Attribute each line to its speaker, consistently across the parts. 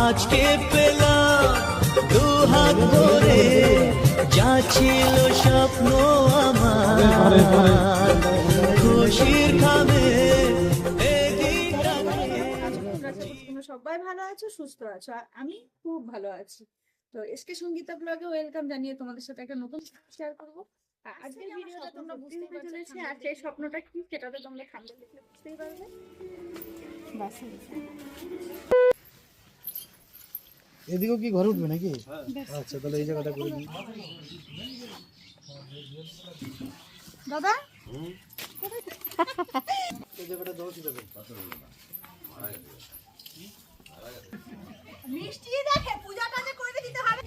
Speaker 1: আজকে পেলাম দুহাত ভরে যা ছিল স্বপ্ন আমার খুশির খাবে
Speaker 2: তোমরা সবাই ভালো আছো, সুস্থ আছো, আর আমি খুব ভালো আছি। তো এসকে সঙ্গীতা ব্লগে ওয়েলকাম জানিয়ে তোমাদের সাথে একটা নতুন শেয়ার করবো। আর আজকের ভিডিওটা তোমরা বুঝতেই পেরেছো, আর সেই স্বপ্নটা কি সেটা তো তোমরা সামনে দেখলে বুঝতেই পারবে।
Speaker 3: এদিকেও কি ঘর উঠবে নাকি? আচ্ছা, তাহলে এই জায়গাটা করে দিই।
Speaker 2: দাদা
Speaker 3: এই জায়গাটা দাও, ঠিক আছে।
Speaker 2: মিষ্টি দেখে পূজাটা যে করে দিতে হবে।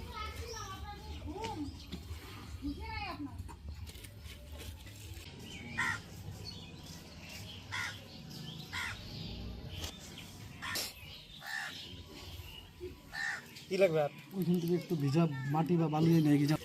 Speaker 3: কি লাগবে? আর ওইখান থেকে একটু ভিজা মাটি বা বালি নিয়ে গিয়ে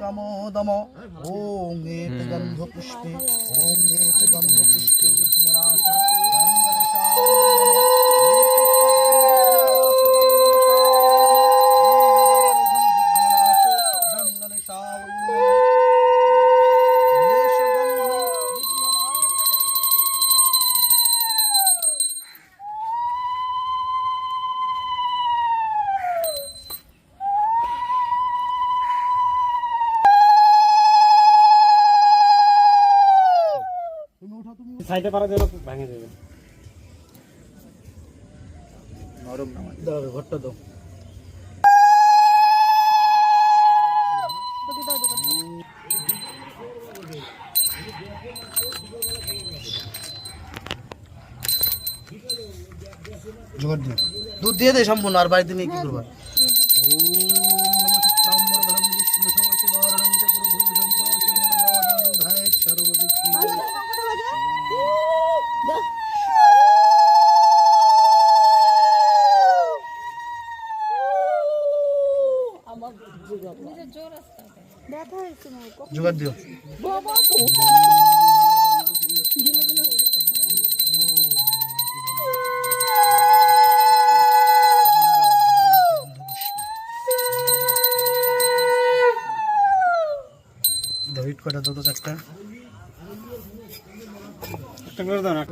Speaker 3: কামোদম ওম এত গন্ধ পুষ্পে ওম এত গন্ধ পুষ্পে বিঘ্ননাশ সাইডে পারা দিলে ভাঙে যাবে। নরম দাও, ঘরটা দাও। জোগাড় দিও, দুধ দিয়ে দে সম্পূর্ণ। আর বাড়িতে নিয়ে কি করবা? জোগাড় দিও। হিট কটা দাও তো, চারটা একটা করে দাও না।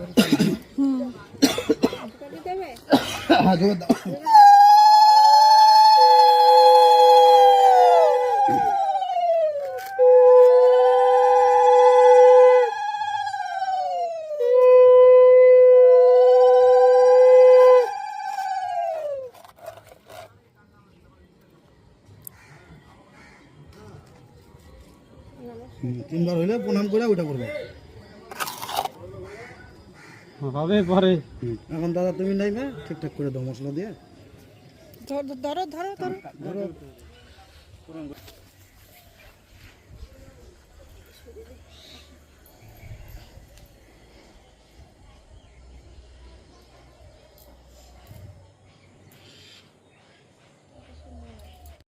Speaker 3: হ্যাঁ, জোগাড় দাও। তিনবার হইলে প্রণাম করে ওটা করবে হবে পরে। এখন দাদা তুমি নাইবে, ঠিকঠাক করে দাও মশলা দিয়ে।
Speaker 2: ধরো ধরো ধরো ধরো।